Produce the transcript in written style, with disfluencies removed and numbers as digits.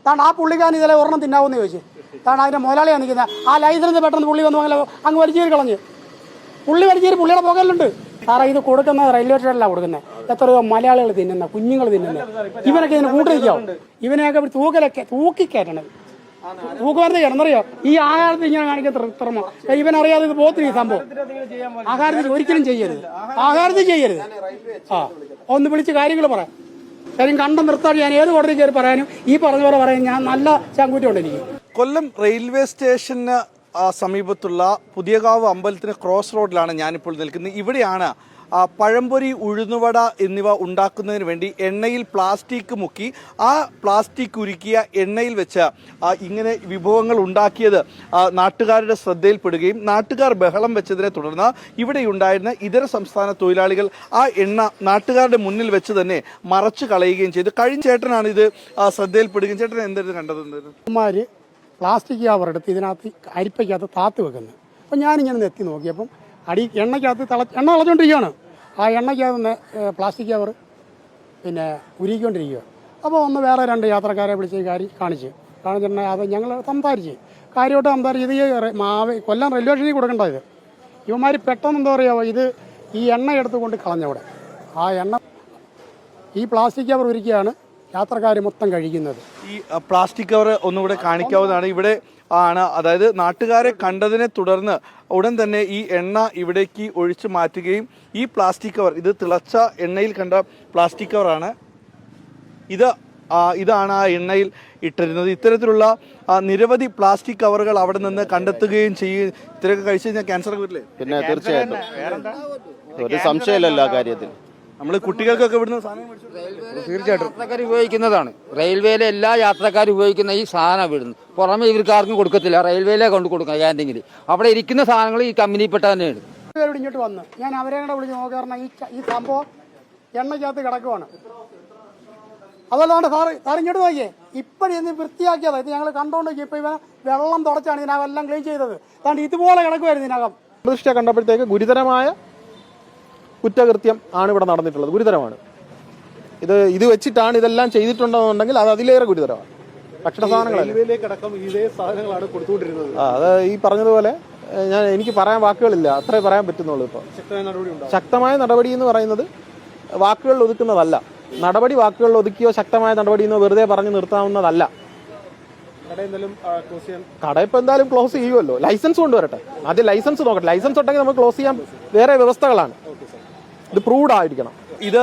താണ്ട് ആ പുള്ളിക്കാരൻ ഇതിലെ ഒരെണ്ണം തിന്നാവെന്ന് ചോദിച്ചു. താണ്ട് അതിൻ്റെ മുതലാളിയാണ് നിൽക്കുന്നത്. ആ ലൈസൻസ് പെട്ടെന്ന് പുള്ളി വന്നു അങ്ങ് വലിച്ചേരി കളഞ്ഞ്. പുള്ളി വലിച്ചേരി പുള്ളിയുടെ പുകയിലുണ്ട്. സാറേ ഇത് കൊടുക്കുന്നത് റെയിൽവേ സ്റ്റേഷനിലാണ് കൊടുക്കുന്നത്. എത്രയോ മലയാളികൾ തിന്നുന്ന, കുഞ്ഞുങ്ങൾ തിന്നുന്ന. ഇവനൊക്കെ ഇതിന് കൂട്ട് നിൽക്കാവും. ഇവനെയൊക്കെ തൂക്കിക്കയറ്റണം. തൂക്കുമരുന്ന് എന്നറിയോ ഈ ആഹാരത്തിൽ ഇങ്ങനെ കാണിക്കുന്ന കൃത്രിമം. ഇവനറിയാതെ ഇത് പോത്തിന് ഈ സംഭവം. ആഹാരത്തിൽ ഒരിക്കലും ചെയ്യരുത്. ആഹാരത്തിൽ ചെയ്യരുത്. ഒന്ന് വിളിച്ച് കാര്യങ്ങൾ പറയാം. കാര്യം കണ്ടം നിർത്താൻ ഞാൻ ഏത് കോടതി കയറി പറയാനും ഈ പറഞ്ഞ പോലെ പറയാൻ ഞാൻ നല്ല ചങ്കൂറ്റമുണ്ട് എനിക്ക്. കൊല്ലം റെയിൽവേ സ്റ്റേഷന് സമീപത്തുള്ള പുതിയകാവ് അമ്പലത്തിന് ക്രോസ് റോഡിലാണ് ഞാനിപ്പോൾ നിൽക്കുന്നത്. ഇവിടെയാണ് പഴംപൊരി, ഉഴുന്നുവട എന്നിവ ഉണ്ടാക്കുന്നതിന് വേണ്ടി എണ്ണയിൽ പ്ലാസ്റ്റിക് മുക്കി ആ പ്ലാസ്റ്റിക് ഉരുക്കിയ എണ്ണയിൽ വെച്ച് ഇങ്ങനെ വിഭവങ്ങൾ ഉണ്ടാക്കിയത് നാട്ടുകാരുടെ ശ്രദ്ധയിൽപ്പെടുകയും നാട്ടുകാർ ബഹളം വെച്ചതിനെ തുടർന്ന് ഇവിടെയുണ്ടായിരുന്ന ഇതര സംസ്ഥാന തൊഴിലാളികൾ ആ എണ്ണ നാട്ടുകാരുടെ മുന്നിൽ വെച്ച് തന്നെ മറച്ചു കളയുകയും ചെയ്തു. കഴിഞ്ഞ ചേട്ടനാണ് ഇത് ശ്രദ്ധയിൽപ്പെടുകയും. ചേട്ടൻ എന്തായിരുന്നു കണ്ടത്? പ്ലാസ്റ്റിക് കവർ എടുത്ത് ഇതിനകത്ത് അരിപ്പയ്ക്കകത്ത് താത്ത് വെക്കുന്നത്. അപ്പം ഞാനിങ്ങനെ എത്തി നോക്കിയപ്പം എണ്ണയ്ക്കകത്ത് എണ്ണ തിളച്ചുകൊണ്ടിരിക്കുകയാണ്. ആ എണ്ണയ്ക്കകത്ത് പ്ലാസ്റ്റിക് കവർ ഉരുക്കിക്കൊണ്ടിരിക്കുക. അപ്പോൾ ഒന്ന് വേറെ 2 യാത്രക്കാരെ വിളിച്ച് കാണിച്ചിട്ടുണ്ടെങ്കിൽ അത് ഞങ്ങൾ സംസാരിച്ച് കാര്യമായിട്ട് സംസാരിച്ച് ഇത് കൊല്ലം റെയിൽവേ സ്റ്റേഷനിൽ കൊടുക്കേണ്ട ഇത് ഇവന്മാർ പെട്ടെന്ന് എന്താ പറയുക ഇത് ഈ എണ്ണ എടുത്തുകൊണ്ട് കളഞ്ഞവിടെ. ആ എണ്ണ ഈ പ്ലാസ്റ്റിക് കവർ ഉരുക്കിയാണ് യാത്രക്കാർ മൊത്തം കഴിക്കുന്നത്. ഈ പ്ലാസ്റ്റിക് കവർ ഒന്നുകൂടെ കാണിക്കാവുന്നതാണ്. ഇവിടെ ആണ്, അതായത് നാട്ടുകാരെ കണ്ടതിനെ തുടർന്ന് ഉടൻ തന്നെ ഈ എണ്ണ ഇവിടേക്ക് ഒഴിച്ചു മാറ്റുകയും ഈ പ്ലാസ്റ്റിക് കവർ, ഇത് തിളച്ച എണ്ണയിൽ കണ്ട പ്ലാസ്റ്റിക് കവറാണ്. ഇതാണ് ആ എണ്ണയിൽ ഇട്ടിരുന്നത്. ഇത്തരത്തിലുള്ള നിരവധി പ്ലാസ്റ്റിക് കവറുകൾ അവിടെ നിന്ന് കണ്ടെത്തുകയും ചെയ്യും. ഇത്രയൊക്കെ കഴിച്ചു കഴിഞ്ഞാൽ ക്യാൻസർ വരില്ലേ? പിന്നെ തീർച്ചയായിട്ടും ഒരു സംശയമില്ലല്ലോ ആ കാര്യത്തിൽ. നമ്മൾ കുട്ടികൾക്കൊക്കെ ഇവിടുന്ന് തീർച്ചയായിട്ടും യാത്രക്കാർ ഉപയോഗിക്കുന്നതാണ്. റെയിൽവേയിലെ എല്ലാ യാത്രക്കാരും ഉപയോഗിക്കുന്ന ഈ സാധനം ഇവിടുന്ന് പുറമെ ഇവർക്കാർക്കും കൊടുക്കത്തില്ല. റെയിൽവേയിലെ കൊണ്ട് കൊടുക്കുക ക്യാൻറ്റീനിൽ. അവിടെ ഇരിക്കുന്ന സാധനങ്ങൾ ഈ കമ്പനിയിൽപ്പെട്ട തന്നെയാണ്. ഇങ്ങോട്ട് വന്ന് ഞാൻ അവരെ കൂടെ വിളിച്ച് നോക്കാറുണ്ട്. ഈ സംഭവം എണ്ണയ്ക്കകത്ത് കിടക്കുവാണ്. അതുകൊണ്ടാണ് സാർ ഇങ്ങോട്ട് നോക്കിയേ. ഇപ്പോഴെന്ന് വൃത്തിയാക്കിയതാ. ഇത് ഞങ്ങൾ കണ്ടോണ്ടിരിക്കും. ഇപ്പൊ ഇവ വെള്ളം തുടച്ചാണ് ഇതിനകം എല്ലാം ക്ലീൻ ചെയ്തത്. അതുകൊണ്ട് ഇതുപോലെ കിടക്കുമായിരുന്നു ഇതിനകം. ദൃഷ്ടിയ കണ്ടപ്പോഴത്തേക്ക് ഗുരുതരമായ കുറ്റകൃത്യം ആണ് ഇവിടെ നടന്നിട്ടുള്ളത്. ഗുരുതരമാണ്. ഇത് വെച്ചിട്ടാണ് ഇതെല്ലാം ചെയ്തിട്ടുണ്ടെന്നുണ്ടെങ്കിൽ അത് അതിലേറെ ഗുരുതരമാണ്. ഭക്ഷണ സാധനങ്ങളാണ് കൊടുത്തുകൊണ്ടിരുന്നത്. അത് ഈ പറഞ്ഞതുപോലെ എനിക്ക് പറയാൻ വാക്കുകളില്ല, അത്രേ പറയാൻ പറ്റുന്നുള്ളൂ. ഇപ്പോൾ ശക്തമായ നടപടി എന്ന് പറയുന്നത് വാക്കുകളിൽ ഒതുക്കുന്നതല്ല. നടപടി വാക്കുകളിൽ ഒതുക്കിയോ ശക്തമായ നടപടി എന്നോ വെറുതെ പറഞ്ഞു നിർത്താവുന്നതല്ല. കട ഇപ്പൊ എന്തായാലും ക്ലോസ് ചെയ്യുമല്ലോ. ലൈസൻസ് കൊണ്ടുവരട്ടെ. ആദ്യം ലൈസൻസ് നോക്കട്ടെ. ലൈസൻസ് ഉണ്ടെങ്കിൽ നമുക്ക് ക്ലോസ് ചെയ്യാൻ വേറെ വ്യവസ്ഥകളാണ്. ഇത് പ്രൂവ്ഡ് ആയിരിക്കണം. ഇത്